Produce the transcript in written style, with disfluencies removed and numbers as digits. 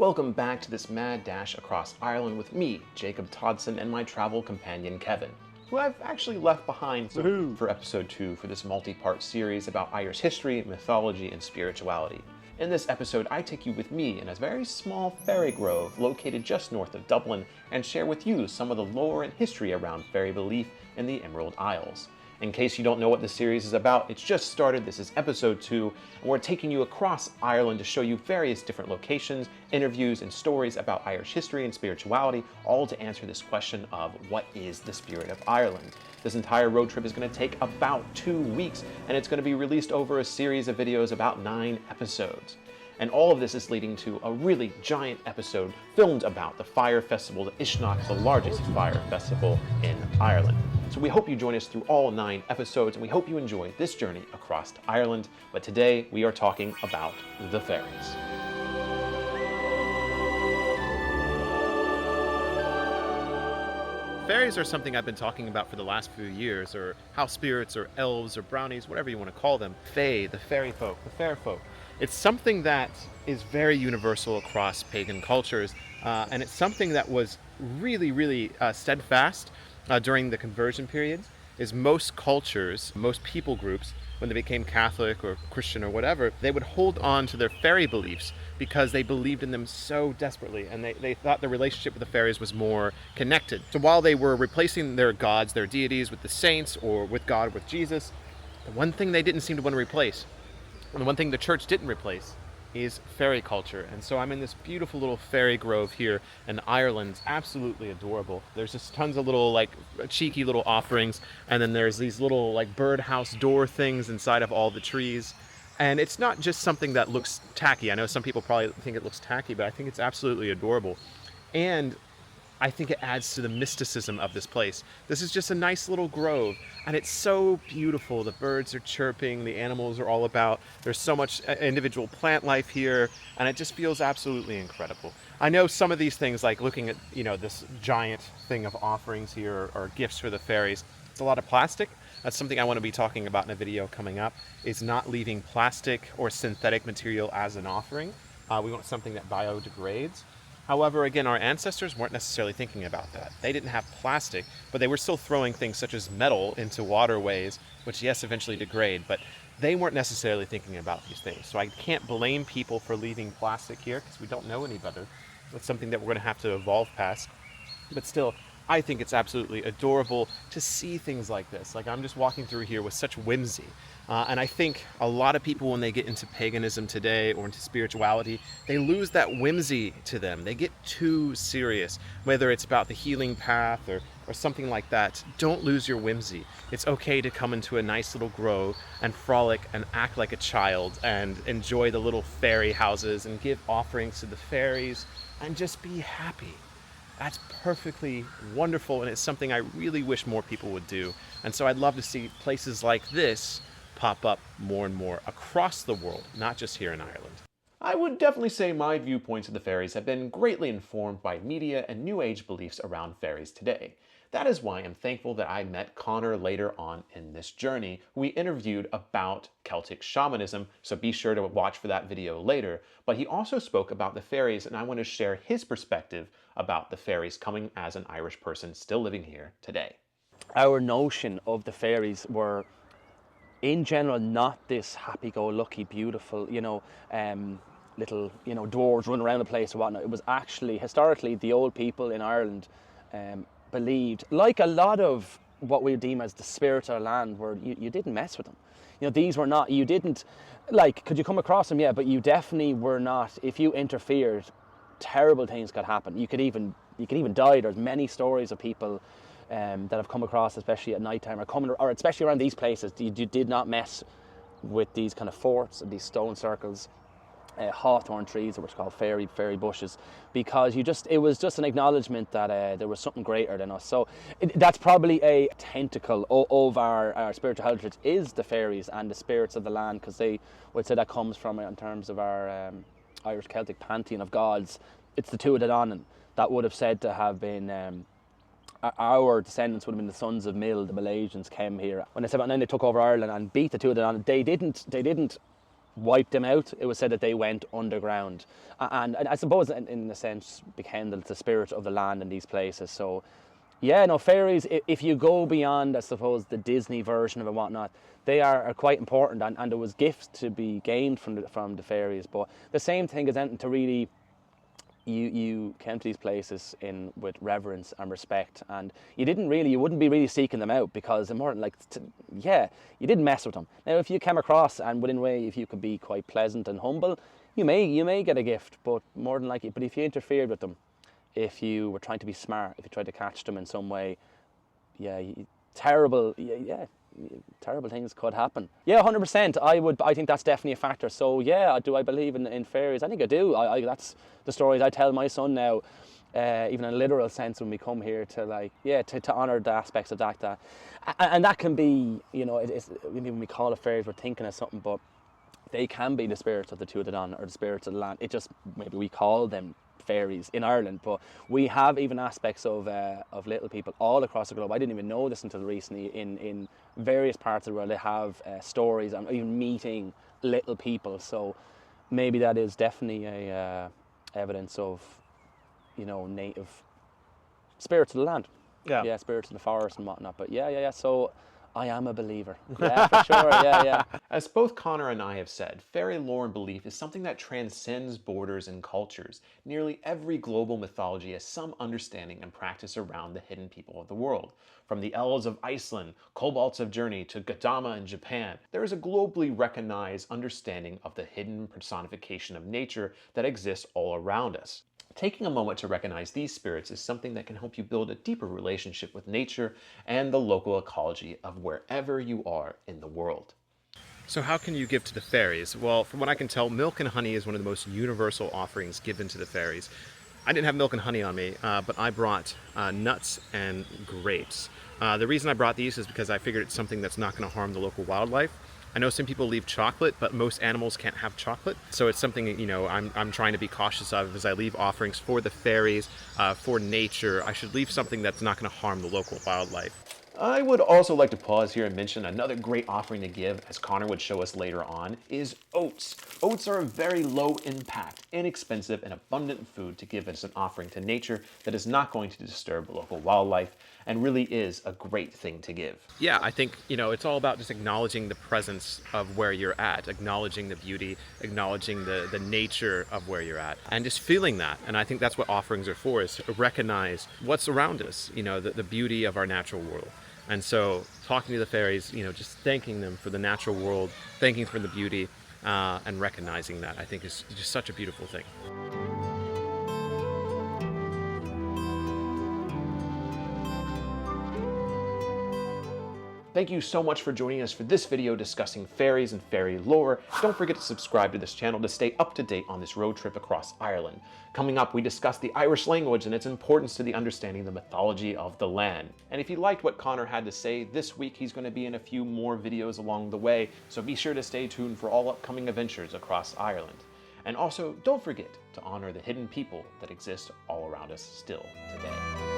Welcome back to this mad dash across Ireland with me, Jacob Todson, and my travel companion Kevin, who I've actually left behind for episode 2 for this multi-part series about Irish history, mythology, and spirituality. In this episode, I take you with me in a very small fairy grove located just north of Dublin and share with you some of the lore and history around fairy belief in the Emerald Isles. In case you don't know what the series is about, it's just started. This is episode 2, and we're taking you across Ireland to show you various different locations, interviews, and stories about Irish history and spirituality, all to answer this question of what is the spirit of Ireland. This entire road trip is going to take about 2 weeks, and it's going to be released over a series of videos, about 9 episodes. And all of this is leading to a really giant episode filmed about the Fire Festival, the Ishnach, the largest fire festival in Ireland. So we hope you join us through all 9 episodes, and we hope you enjoy this journey across Ireland. But today we are talking about the fairies. Fairies are something I've been talking about for the last few years, or house spirits, or elves, or brownies, whatever you want to call them. Fae, the fairy folk, the fair folk. It's something that is very universal across pagan cultures, and it's something that was really steadfast during the conversion periods. Is most cultures, most people groups, when they became Catholic or Christian or whatever, they would hold on to their fairy beliefs because they believed in them so desperately, and they thought the relationship with the fairies was more connected. So while they were replacing their gods, their deities, with the saints or with God, with Jesus, the one thing they didn't seem to want to replace, and the one thing the church didn't replace, is fairy culture. And so I'm in this beautiful little fairy grove here in Ireland. It's absolutely adorable. There's just tons of little cheeky little offerings, and then there's these little birdhouse door things inside of all the trees. And it's not just something that looks tacky. I know some people probably think it looks tacky, but I think it's absolutely adorable. And I think it adds to the mysticism of this place. This is just a nice little grove, and it's so beautiful. The birds are chirping, the animals are all about. There's so much individual plant life here, and it just feels absolutely incredible. I know some of these things, like looking at this giant thing of offerings here or gifts for the fairies, it's a lot of plastic. That's something I want to be talking about in a video coming up, is not leaving plastic or synthetic material as an offering. We want something that biodegrades. However, again, our ancestors weren't necessarily thinking about that. They didn't have plastic, but they were still throwing things such as metal into waterways, which, yes, eventually degrade, but they weren't necessarily thinking about these things. So I can't blame people for leaving plastic here, because we don't know any better. It's something that we're going to have to evolve past. But still, I think it's absolutely adorable to see things like this. I'm just walking through here with such whimsy. And I think a lot of people, when they get into paganism today or into spirituality, they lose that whimsy to them. They get too serious, whether it's about the healing path or something like that. Don't lose your whimsy. It's okay to come into a nice little grove and frolic and act like a child and enjoy the little fairy houses and give offerings to the fairies and just be happy. That's perfectly wonderful, and it's something I really wish more people would do. And so I'd love to see places like this pop up more and more across the world, not just here in Ireland. I would definitely say my viewpoints of the fairies have been greatly informed by media and New Age beliefs around fairies today. That is why I'm thankful that I met Connor later on in this journey, who we interviewed about Celtic shamanism, so be sure to watch for that video later. But he also spoke about the fairies, and I want to share his perspective about the fairies coming as an Irish person still living here today. Our notion of the fairies were, in general, not this happy-go-lucky, beautiful, little, dwarves running around the place or whatnot. It was actually, historically, the old people in Ireland believed, like a lot of what we deem as the spirit of the land, where you didn't mess with them. These were not, you didn't, could you come across them? Yeah, but you definitely were not, if you interfered, terrible things could happen. You could even die. There's many stories of people that have come across, especially at night time, or especially around these places. You did not mess with these kind of forts and these stone circles, hawthorn trees, which are called fairy bushes, because it was just an acknowledgement that there was something greater than us. So that's probably a tentacle of our spiritual heritage, is the fairies and the spirits of the land, because they would say that comes from, in terms of our Irish Celtic pantheon of gods, it's the Tuatha Dé Danann that would have said to have been our descendants would have been the sons of Mill. The Malaysians came here when they 799 they took over Ireland and beat the Tuatha Dé Danann. They didn't wiped them out. It was said that they went underground, and I suppose in a sense became the spirit of the land in these places. So yeah, no, fairies, if you go beyond, I suppose, the Disney version of it and whatnot, they are quite important, and there was gifts to be gained from the fairies. But the same thing is anything to really, you came to these places with reverence and respect, and you wouldn't be really seeking them out, because they're more like, you didn't mess with them. Now, if you came across, and within a way, if you could be quite pleasant and humble, you may get a gift, but more than likely, but if you interfered with them, if you were trying to be smart, if you tried to catch them in some way, terrible things could happen. Yeah, 100%. I think that's definitely a factor. So yeah, do I believe in fairies? I think I do. That's the stories I tell my son now, even in a literal sense, when we come here to honour the aspects of that. And that can be, it's, maybe when we call it fairies, we're thinking of something, but they can be the spirits of the Tuatha or the spirits of the land. It just, maybe we call them fairies in Ireland, but we have even aspects of little people all across the globe. I didn't even know this until recently. In various parts of the world, they have stories and even meeting little people. So maybe that is definitely a evidence of, native spirits of the land. Yeah, spirits of the forest and whatnot. But yeah. So I am a believer. Yeah, for sure. Yeah. As both Connor and I have said, fairy lore and belief is something that transcends borders and cultures. Nearly every global mythology has some understanding and practice around the hidden people of the world. From the elves of Iceland, kobolds of Journey, to Gadama in Japan, there is a globally recognized understanding of the hidden personification of nature that exists all around us. Taking a moment to recognize these spirits is something that can help you build a deeper relationship with nature and the local ecology of wherever you are in the world. So how can you give to the fairies? Well, from what I can tell, milk and honey is one of the most universal offerings given to the fairies. I didn't have milk and honey on me, but I brought nuts and grapes. The reason I brought these is because I figured it's something that's not going to harm the local wildlife. I know some people leave chocolate, but most animals can't have chocolate. So it's something, I'm trying to be cautious of as I leave offerings for the fairies, for nature. I should leave something that's not going to harm the local wildlife. I would also like to pause here and mention another great offering to give, as Connor would show us later on, is oats. Oats are a very low impact, inexpensive, and abundant food to give as an offering to nature that is not going to disturb the local wildlife, and really is a great thing to give. Yeah, I think, it's all about just acknowledging the presence of where you're at, acknowledging the beauty, acknowledging the nature of where you're at, and just feeling that. And I think that's what offerings are for, is to recognize what's around us, the beauty of our natural world. And so talking to the fairies, just thanking them for the natural world, thanking for the beauty, and recognizing that, I think is just such a beautiful thing. Thank you so much for joining us for this video discussing fairies and fairy lore. Don't forget to subscribe to this channel to stay up to date on this road trip across Ireland. Coming up, we discuss the Irish language and its importance to the understanding of the mythology of the land. And if you liked what Connor had to say, this week he's going to be in a few more videos along the way, so be sure to stay tuned for all upcoming adventures across Ireland. And also, don't forget to honor the hidden people that exist all around us still today.